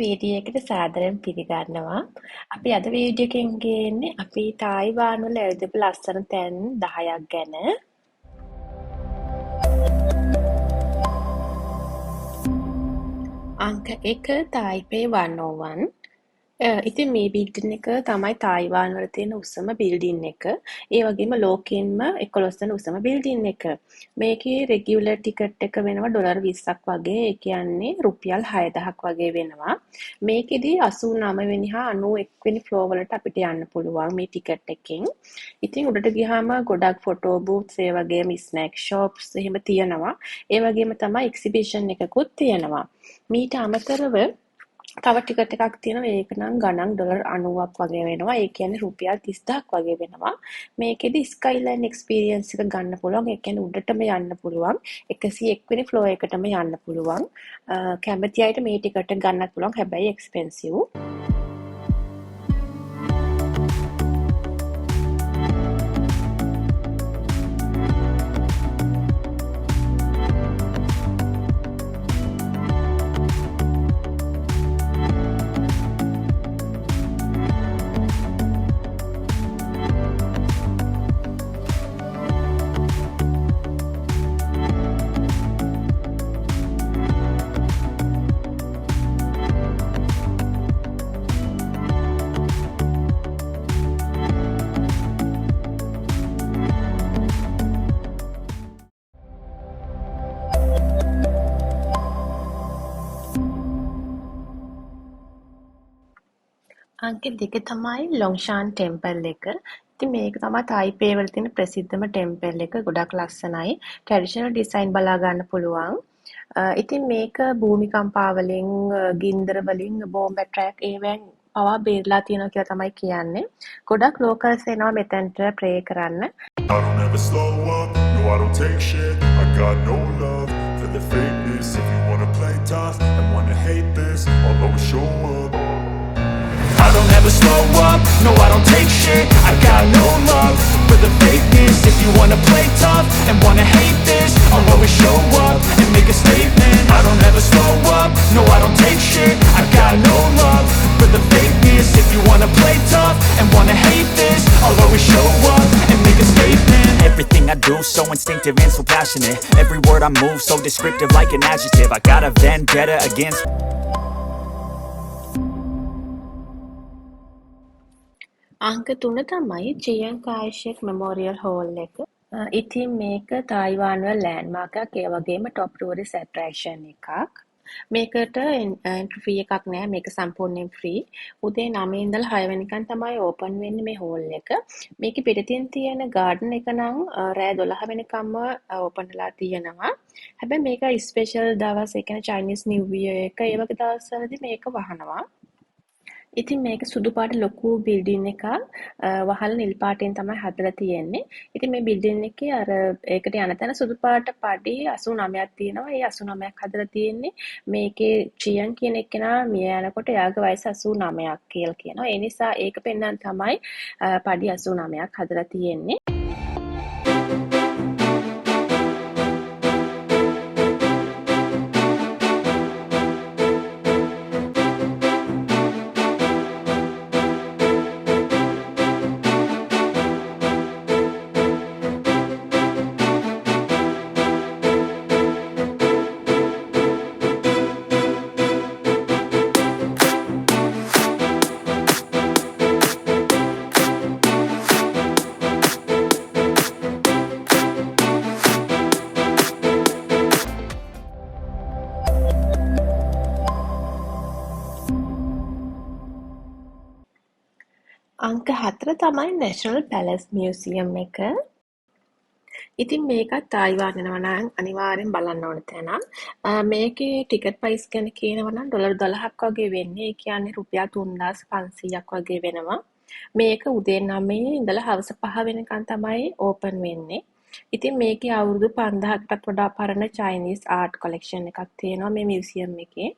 Video එකට සාදරයෙන් පිළිගන්නවා. අපි අද වීඩියෝ එකෙන් ගේන්නේ අපි තායිවාන් වල ඇවිදපු ලස්සන තැන් 10ක් ගැන. අංක 1 තායිපේ 101. ඉතින් මේ බිල්ඩින් එක තමයි තායිවාන් වල තියෙන උසම බිල්ඩින් එක. ඒ වගේම ලෝකෙන්ම 11 වෙනි උසම බිල්ඩින් එක. මේකේ රෙගියුලර් ටිකට් එක වෙනවා ඩොලර් 20ක් වගේ. ඒ කියන්නේ රුපියල් 6000ක් වගේ වෙනවා. මේකෙදි 89 වෙනි හා 91 වෙනි ෆ්ලෝර් වලට අපිට යන්න පුළුවන් මේ ටිකට් එකෙන්. ඉතින් උඩට ගියාම ගොඩක් ෆොටෝ බූත්ස් ඒ වගේම ස්නැක් ෂොප්ස් එහෙම තියෙනවා. ඒ වගේම තමයි එක්සිබිෂන් එකකුත් තියෙනවා. මීට අමතරව තව ටිකට් එකක් තියෙනවා. ඒක නම් ගණන් ඩොලර් 90ක් වගේ වෙනවා. ඒ කියන්නේ රුපියල් 30000ක් වගේ වෙනවා. මේකෙදි ස්කයිලයින් එක්ස්පීරියන්ස් එක ගන්න පුළුවන්. ඒ කියන්නේ උඩටම යන්න පුළුවන්. 101 වෙනි ෆ්ලෝර් එකටම යන්න පුළුවන්. කැමති අයට මේ ටිකට් එක ගන්නත් පුළුවන්. හැබැයි එක්ස්පෙන්සිව්. අංක 2 තමයි ලොන්ෂාන් ටෙම්පල් එක. ඉතින් මේක තමයි තායිපේ වල තියෙන ප්‍රසිද්ධම ටෙම්පල් එක. ගොඩක් ලස්සනයි. ට්‍රැඩිෂනල් ඩිසයින් බලා ගන්න පුළුවන්. ඉතින් මේක භූමිකම්පා වලින්, ගින්දර වලින්, බෝම්බ ඇටැක් ඒවෙන් පවා බේරලා තියෙනවා කියලා තමයි කියන්නේ. ගොඩක් ලෝකල්ස් එනවා මෙතනට ප්‍රේ කරන්න. I don't ever slow up, no I don't take shit. I got no love for the fakeness. If you wanna play tough and wanna hate this, I'll always show up. I don't ever slow up, no I don't take shit. I got no love for the fakeness. If you wanna play tough and wanna hate this, I'll always show up and make a statement. I don't ever slow up, no I don't take shit. I got no love for the fakeness. If you wanna play tough and wanna hate this, I'll always show up and make a statement. Everything I do so instinctive and so passionate. Every word I move so descriptive like an adjective. I got a vendetta against අංක 3 තමයි චියන් කායිෂෙක් මෙමෝරියල් hall එක. ඉතින් මේක තායිවාන් වල ලෑන්ඩ්මාර්ක් එකක්. ඒ වගේම top tourist attraction එකක්. මේකට එන්ට්‍රි ෆී එකක් නෑ. මේක සම්පූර්ණයෙන් ෆ්‍රී. උදේ 9 ඉඳලා 6 වෙනිකන් තමයි ඕපන් වෙන්නේ මේ හෝල් එක. මේකේ පිටින් තියෙන ගාඩන් එක නම් රෑ 12 වෙනිකම්ම ඕපන් වෙලා තියෙනවා. හැබැයි මේක ස්පෙෂල් දවස්, ඒ කියන්නේ චයිනීස් නිව් ඉයර් එක ඒ වගේ දවස්වලදී මේක වහනවා. ඉතින් මේක සුදු පාට ලොකු බිල්ඩින් එකක්. වහල නිල් පාටෙන් තමයි හදලා තියෙන්නේ. ඉතින් මේ බිල්ඩින් එකේ අර ඒකට යන තැන සුදු පාට පඩි 89ක් තියෙනවා. ඒ 89ක් හදලා තියෙන්නේ මේකේ චියන් කියන එක්කෙනා මිය යනකොට එයාගේ වයස 89ක් කියලා කියනවා. ඒ නිසා ඒක පෙන්වන්න තමයි පඩි 89ක් හදලා තියෙන්නේ. අංක 4 තමයි නැෂනල් පැලස් මියුසියම් එක. ඉතින් මේකත් තායිවාන් යනවා නම් අනිවාර්යෙන් බලන්න ඕන තැනක්. මේකේ ටිකට් ප්‍රයිස් ගැන කියනවා නම් ඩොලර් 12ක් වගේ වෙන්නේ. ඒ කියන්නේ රුපියල් 3500ක් වගේ වෙනවා. මේක උදේ 9 ඉඳලා හවස 5 වෙනකන් තමයි ඕපන් වෙන්නේ. ඉතින් මේකේ අවුරුදු 5000කටත් වඩා පරණ චයිනීස් ආර්ට් කොලෙක්ෂන් එකක් තියෙනවා මේ මියුසියම් එකේ.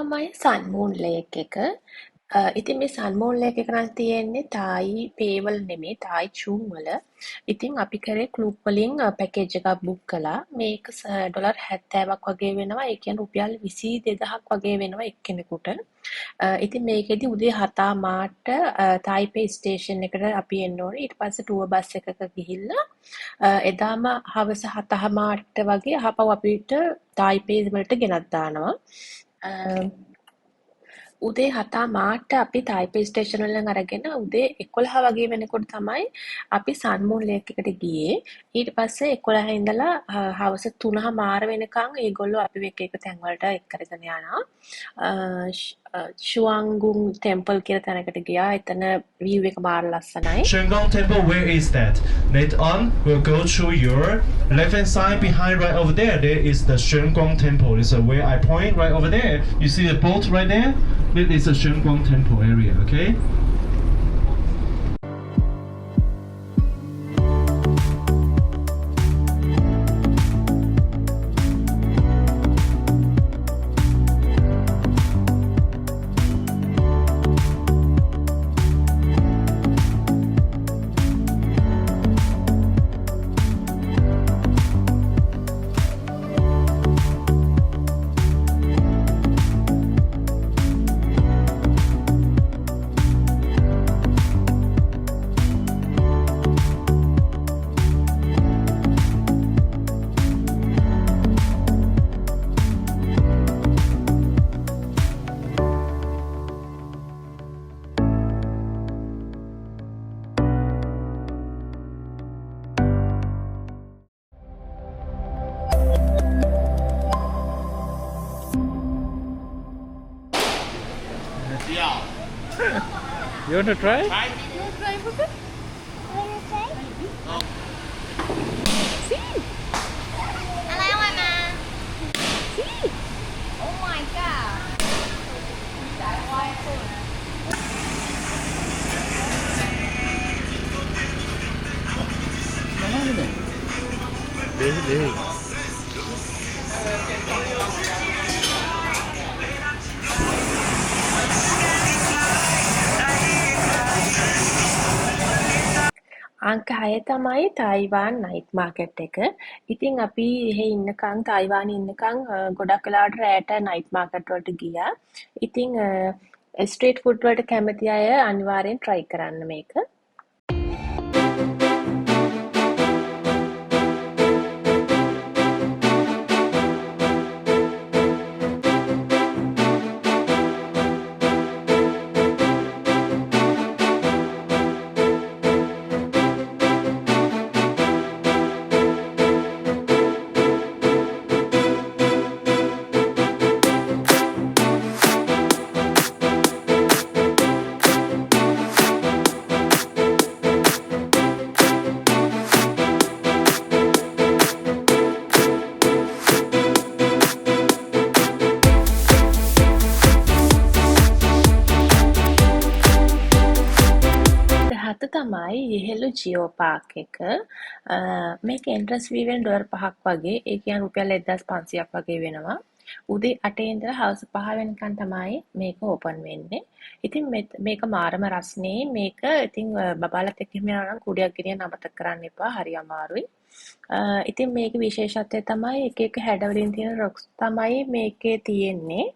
තමයි සන්මූන් ලේක් එක. ඉතින් මේ සන්මූන් ලේක් එක නම් තියෙන්නේ තායි පේ වල නෙමෙයි තායි චූන් වල. ඉතින් අපි කරේ ක්ලූබ් වලින් පැකේජ් එකක් බුක් කළා. මේක ඩොලර් 70ක් වගේ වෙනවා. ඒ කියන්නේ රුපියල් 22000ක් වගේ වෙනවා එක්කෙනෙකුට. ඉතින් මේකෙදි උදේ 7 මාට තායිපේ ස්ටේෂන් එකට අපි එන්න ඕනේ. ඊට පස්සේ ටුවර් බස් එකක ගිහිල්ලා එදාම හවස 7 මාට වගේ ආපහු අපිට තායිපේ වලට ගෙනත් දානවා. උදේ 7 මාට අපි තායිපේ ස්ටේෂන් වලින් අරගෙන උදේ 11 වගේ වෙනකොට තමයි අපි සන්මූන් ලේක් එකට ගියේ. ඊට පස්සේ 11 ඉඳලා හවස 3 මාර වෙනකන් ඒගොල්ලෝ අපිව එක එක තැන් වලට එක් කරගෙන යනවා. ෂුවන්ගුන් ටෙම්පල් කියලා තැනකට ගියා. එතන view එක මාර ලස්සනයි. Shenggong Temple, where is that? Later on, we'll go to your left-hand side behind right over there. There is the Shenggong Temple. It's where I point right over there. You see the boat right there? That is the Shenggong Temple area, okay? You want to try? Oh my god. අංක 6 තමයි Taiwan night market එක. ඉතින් අපි එහෙ ඉන්නකන් තායිවානේ ඉන්නකන් ගොඩක් වෙලාවට රෑට night market වලට ගියා. ඉතින් ස්ට්‍රීට් ෆුඩ් වලට කැමති අය අනිවාර්යෙන් try කරන්න මේක. තමයි යෙහෙළු ජියෝ පාක් එක. මේක එන්ට්‍රන්ස් ෆී වෙන ඩොලර් 5ක් වගේ. ඒ කියන්නේ රුපියල් 1500ක් වගේ වෙනවා. උදේ 8 ඉඳලා හවස 5 වෙනකන් තමයි මේක ඕපන් වෙන්නේ. ඉතින් මේක මාරම රස්නේ. මේක ඉතින් බබාලත් එක්ක එහෙම යනවා නම් කුඩියක් ගෙනියන්න අමතක කරන්න එපා. හරි අමාරුයි. ඉතින් මේකේ විශේෂත්වය තමයි එක එක හැඩවලින් තියෙන රොක්ස් තමයි මේකේ තියෙන්නේ.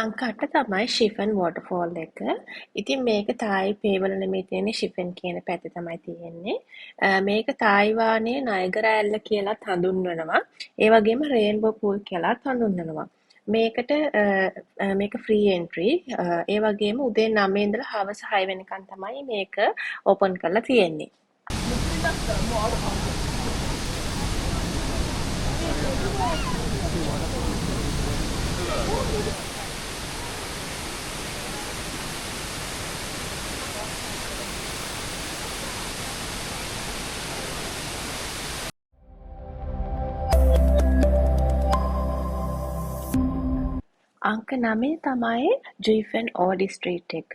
අංක 8 තමයි ෂිෆන් වෝටර්ෆෝල් එක. ඉතින් මේක තායිපේ වල නෙමෙයි තියෙන්නේ ෂිෆන් කියන පැත්තේ තමයි තියෙන්නේ. මේක තායිවානයේ නයගරා ඇල්ල කියලාත් හඳුන්වනවා. ඒ වගේම රේන්බෝ පූල් කියලාත් හඳුන්වනවා. මේක ෆ්‍රී එන්ට්‍රි. ඒ වගේම උදේ 9 ඉඳලා හවස 6 වෙනකන් තමයි මේක ඕපන් කරලා තියෙන්නේ. අංක 9 තමයි ජීෆන් ඕඩි ස්ට්‍රීට් එක.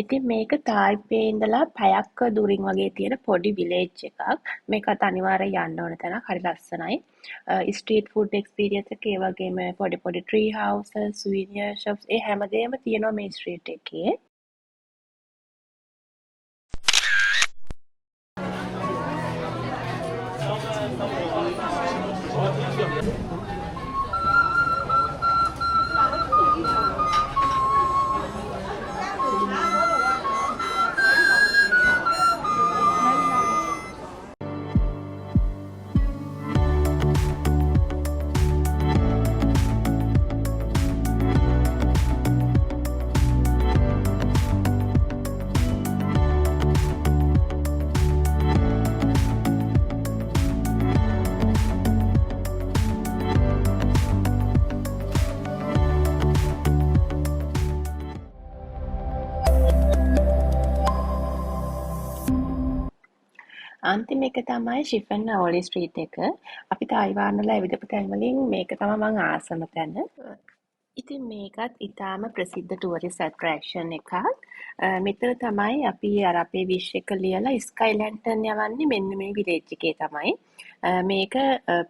ඉතින් මේක තායිපේ ඉඳලා පැයක් දුරින් වගේ තියෙන පොඩි විලේජ් එකක්. මේකත් අනිවාර්යෙන් යන්න ඕන තැනක්. හරි ලස්සනයි. ස්ට්‍රීට් ෆුඩ් එක්ස්පීරියන්ස් එක ඒ වගේම පොඩි පොඩි ට්‍රී හවුසස්, සුවිනියර් ෂොප්ස් ඒ හැමදේම තියෙනවා මේ ස්ට්‍රීට් එකේ. අන්තිම එක තමයි ෂිෆන් ඕලි ස්ට්‍රීට් එක. අපි තායිවාන් වල ඇවිදපු තැන් වලින් මේක තමයි මං ආසම තැන. ඉතින් මේකත් ඉතාම ප්‍රසිද්ධ ටුවරිස්ට් ඇට්‍රැක්ෂන් එකක්. මෙතන තමයි අපි අර අපේ විශ් එක ලියලා ස්කයි ලැන්ටර්න් යවන්නේ මෙන්න මේ විලේජ් එකේ තමයි. මේක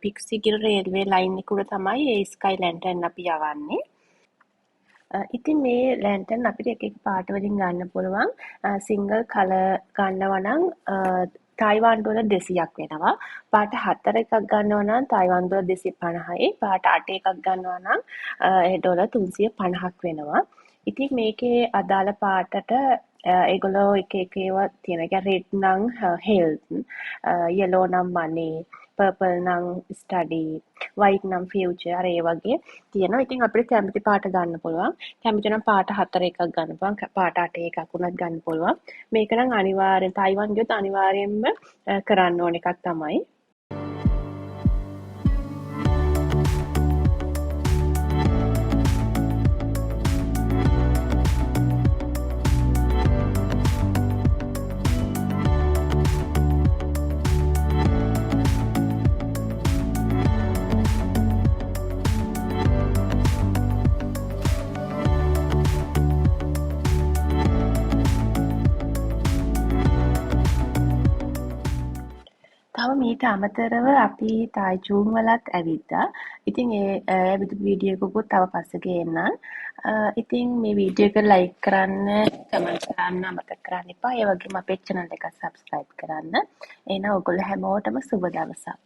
පික්සිගිර රේල්වේ ලයින් එක උඩ තමයි ඒ ස්කයි ලැන්ටර්න් අපි යවන්නේ. ඉතින් මේ ලැන්ටර්න් අපිට එක එක පාට වලින් ගන්න පුළුවන්. සිංගල් කලර් ගන්නවා නම් තායිවාන් ඩොලර් 200ක් වෙනවා. පාට 4 එකක් ගන්නවා නම් තායිවාන් ඩොලර් 250යි. පාට 8 එකක් ගන්නවා නම් ඩොලර් 350ක් වෙනවා. ඉතින් මේකේ අදාළ පාටට ඒගොල්ලෝ එක එක ඒවා තියෙනවා. ඒ කියන්නේ රෙඩ් නම් හෙල්ත්, යෙලෝ නම් මනි, පර්පල් නම් ස්ටඩි, වයිට් නම් ෆියුචර් අර ඒ වගේ තියෙනවා. ඉතින් අපිට කැමති පාට ගන්න පුළුවන්. කැමති නම් පාට 4 එකක් ගන්න පුළුවන්. පාට 8 එකක් වුණත් ගන්න පුළුවන්. මේක නම් අනිවාර්යෙන් තායිවාන් ගියොත් අනිවාර්යෙන්ම කරන්න ඕන එකක් තමයි. තව මීට අමතරව අපි තායිචුන් වලත් ඇවිද්දා. ඉතින් ඒ ඇවිදපු වීඩියෝ එකකුත් තව පස්සේ ගේන්නම්. ඉතින් මේ වීඩියෝ එක ලයික් කරන්න, කමෙන්ට් කරන්න අමතක කරන්න එපා. ඒ වගේම අපේ channel එක subscribe කරන්න. එහෙනම් ඔයගොල්ලෝ හැමෝටම සුබ දවසක්.